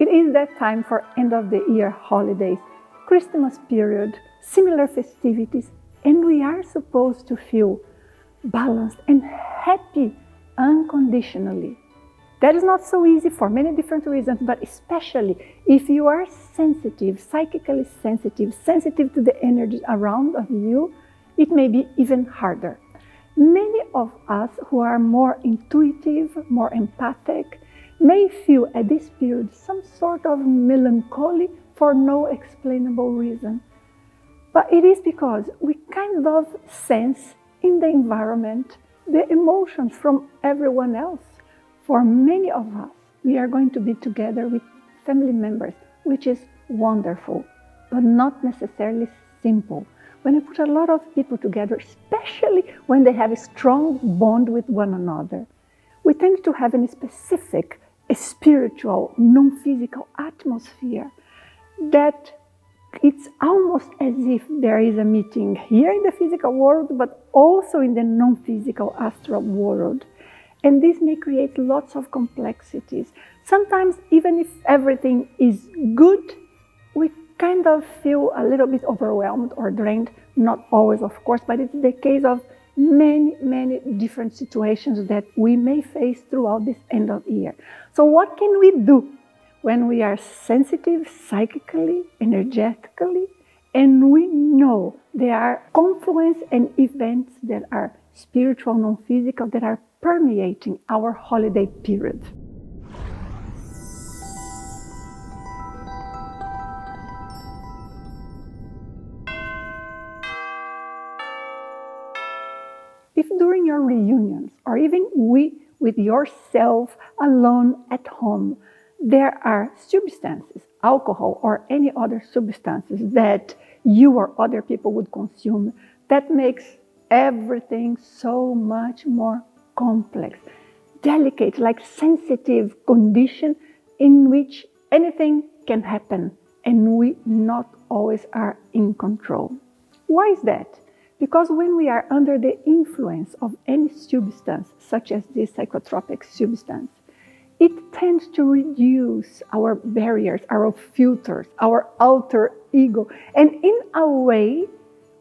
It is that time for end of the year holidays, Christmas period, similar festivities, and we are supposed to feel balanced and happy unconditionally. That is not so easy for many different reasons, but especially if you are sensitive, psychically sensitive to the energy around of you, it may be even harder. Many of us who are more intuitive, more empathic, may feel at this period some sort of melancholy for no explainable reason. But it is because we kind of sense in the environment the emotions from everyone else. For many of us, we are going to be together with family members, which is wonderful, but not necessarily simple. When I put a lot of people together, especially when they have a strong bond with one another, we tend to have a specific, a spiritual, non-physical atmosphere that it's almost as if there is a meeting here in the physical world, but also in the non-physical astral world. And this may create lots of complexities. Sometimes, even if everything is good, we kind of feel a little bit overwhelmed or drained. Not always, of course, but it's the case of many different situations that we may face throughout this end of year. So what can we do when we are sensitive psychically, energetically, and we know there are confluence and events that are spiritual, non-physical, that are permeating our holiday period? If during your reunions, or even with yourself alone at home, there are substances, alcohol or any other substances that you or other people would consume, that makes everything so much more complex, delicate, like sensitive condition in which anything can happen and we not always are in control. Why is that? Because when we are under the influence of any substance, such as this psychotropic substance, it tends to reduce our barriers, our filters, our alter ego. And in a way,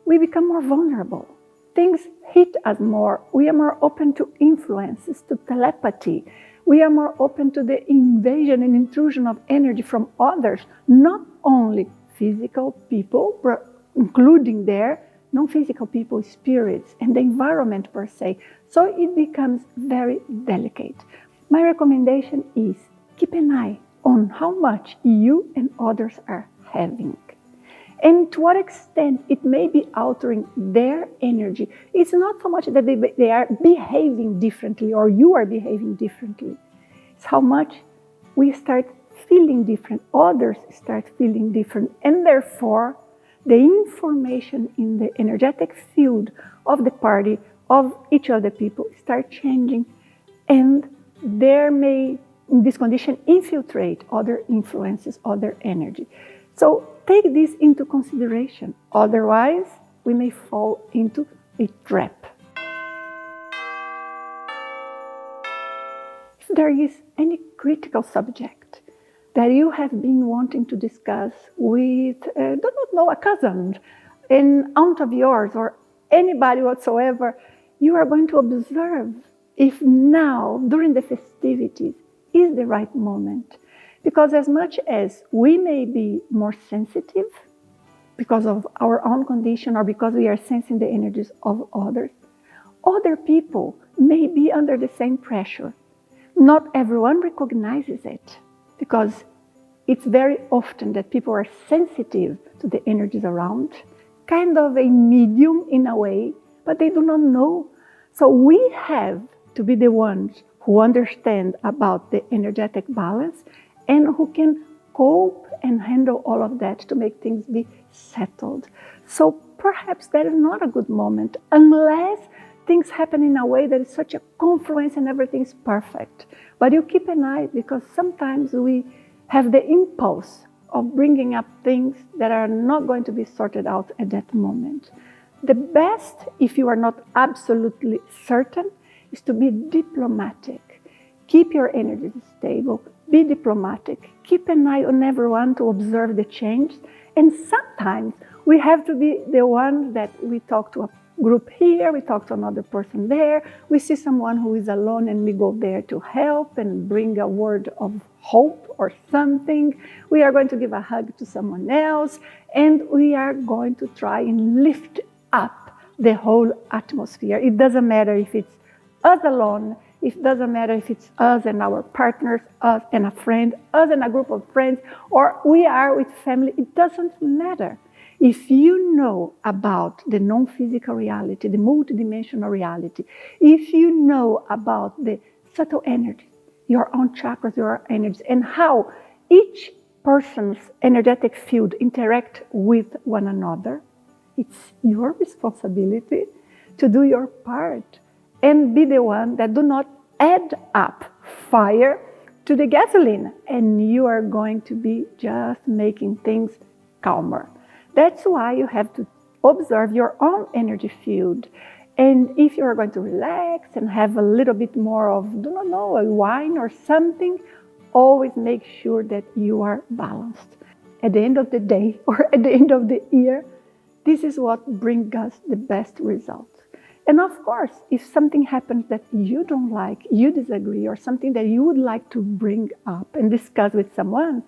we become more vulnerable. Things hit us more. We are more open to influences, to telepathy. We are more open to the invasion and intrusion of energy from others, not only physical people, but including their non-physical people, spirits, and the environment per se. So it becomes very delicate. My recommendation is keep an eye on how much you and others are having, and to what extent it may be altering their energy. It's not so much that they are behaving differently or you are behaving differently. It's how much we start feeling different, others start feeling different, and therefore the information in the energetic field of the party, of each of the people, start changing, and there may, in this condition, infiltrate other influences, other energy. So take this into consideration. Otherwise, we may fall into a trap. If there is any critical subject that you have been wanting to discuss with, a cousin, an aunt of yours, or anybody whatsoever, you are going to observe if now, during the festivities, is the right moment. Because as much as we may be more sensitive because of our own condition or because we are sensing the energies of others, other people may be under the same pressure. Not everyone recognizes it, because it's very often that people are sensitive to the energies around, kind of a medium in a way, but they do not know. So we have to be the ones who understand about the energetic balance and who can cope and handle all of that to make things be settled. So perhaps that is not a good moment unless things happen in a way that is such a confluence and everything is perfect. But you keep an eye, because sometimes we have the impulse of bringing up things that are not going to be sorted out at that moment. The best, if you are not absolutely certain, is to be diplomatic. Keep your energy stable, be diplomatic, keep an eye on everyone to observe the change. And sometimes we have to be the ones that we talk to a group here, we talk to another person there, we see someone who is alone and we go there to help and bring a word of hope or something. We are going to give a hug to someone else, and we are going to try and lift up the whole atmosphere. It doesn't matter if it's us alone, it doesn't matter if it's us and our partners, us and a friend, us and a group of friends, or we are with family. It doesn't matter. If you know about the non-physical reality, the multidimensional reality, if you know about the subtle energy, your own chakras, your energies, and how each person's energetic field interact with one another, it's your responsibility to do your part and be the one that do not add up fire to the gasoline, and you are going to be just making things calmer. That's why you have to observe your own energy field. And if you are going to relax and have a little bit more of, a wine or something, always make sure that you are balanced. At the end of the day or at the end of the year, this is what brings us the best results. And of course, if something happens that you don't like, you disagree, or something that you would like to bring up and discuss with someone,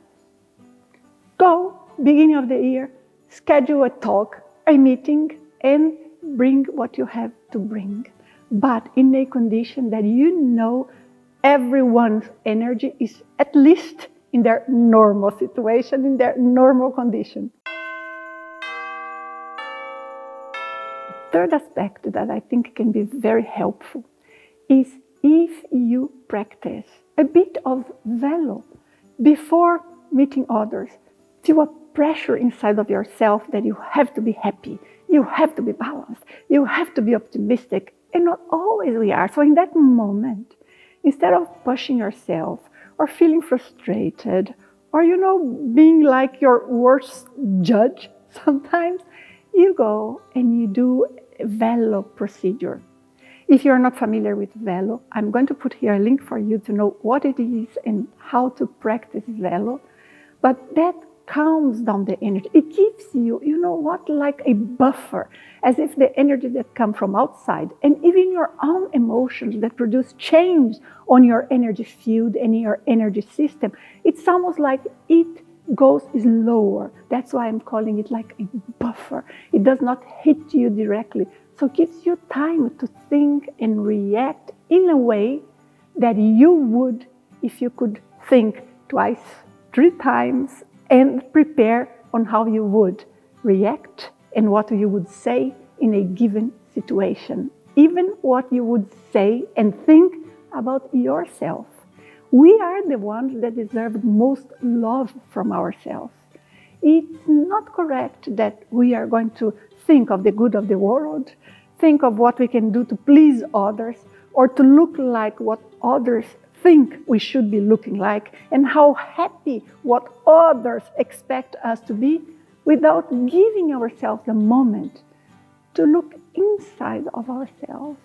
go, beginning of the year, schedule a talk, a meeting, and bring what you have to bring. But in a condition that you know everyone's energy is at least in their normal situation, in their normal condition. Third aspect that I think can be very helpful is if you practice a bit of velo before meeting others. Feel a pressure inside of yourself that you have to be happy, you have to be balanced, you have to be optimistic, and not always we are. So in that moment, instead of pushing yourself or feeling frustrated or, being like your worst judge sometimes, you go and you do a velo procedure. If you're not familiar with velo, I'm going to put here a link for you to know what it is and how to practice velo. But that calms down the energy. It gives you, like a buffer, as if the energy that comes from outside and even your own emotions that produce change on your energy field and your energy system, it's almost like it goes slower. That's why I'm calling it like a buffer. It does not hit you directly. So it gives you time to think and react in a way that you would if you could think twice, 3 times, and prepare on how you would react and what you would say in a given situation. Even what you would say and think about yourself. We are the ones that deserve most love from ourselves. It's not correct that we are going to think of the good of the world, think of what we can do to please others, or to look like what others think we should be looking like, and how happy what others expect us to be, without giving ourselves a moment to look inside of ourselves,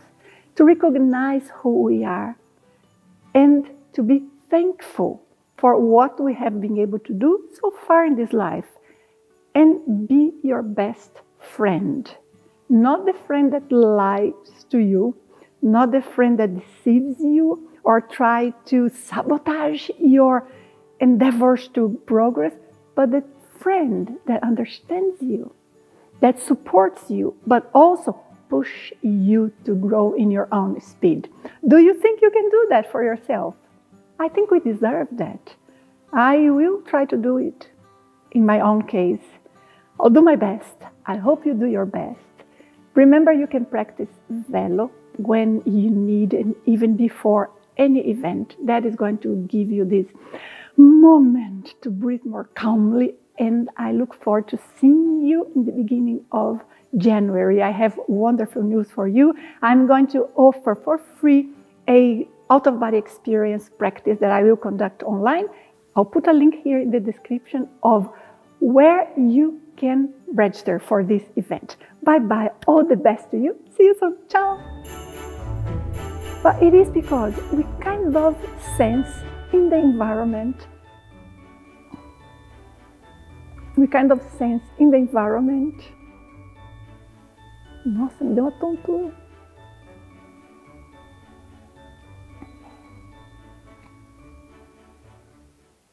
to recognize who we are, and to be thankful for what we have been able to do so far in this life, and be your best friend. Not the friend that lies to you, not the friend that deceives you or try to sabotage your endeavors to progress, but the friend that understands you, that supports you, but also push you to grow in your own speed. Do you think you can do that for yourself? I think we deserve that. I will try to do it in my own case. I'll do my best. I hope you do your best. Remember, you can practice velo when you need, and even before any event. That is going to give you this moment to breathe more calmly. And I look forward to seeing you in the beginning of January. I have wonderful news for you. I'm going to offer for free a out-of-body experience practice that I will conduct online. I'll put a link here in the description of where you can register for this event. Bye-bye. All the best to you. See you soon. Ciao. But it is because we kind of sense in the environment, Nossa, me deu uma tontura.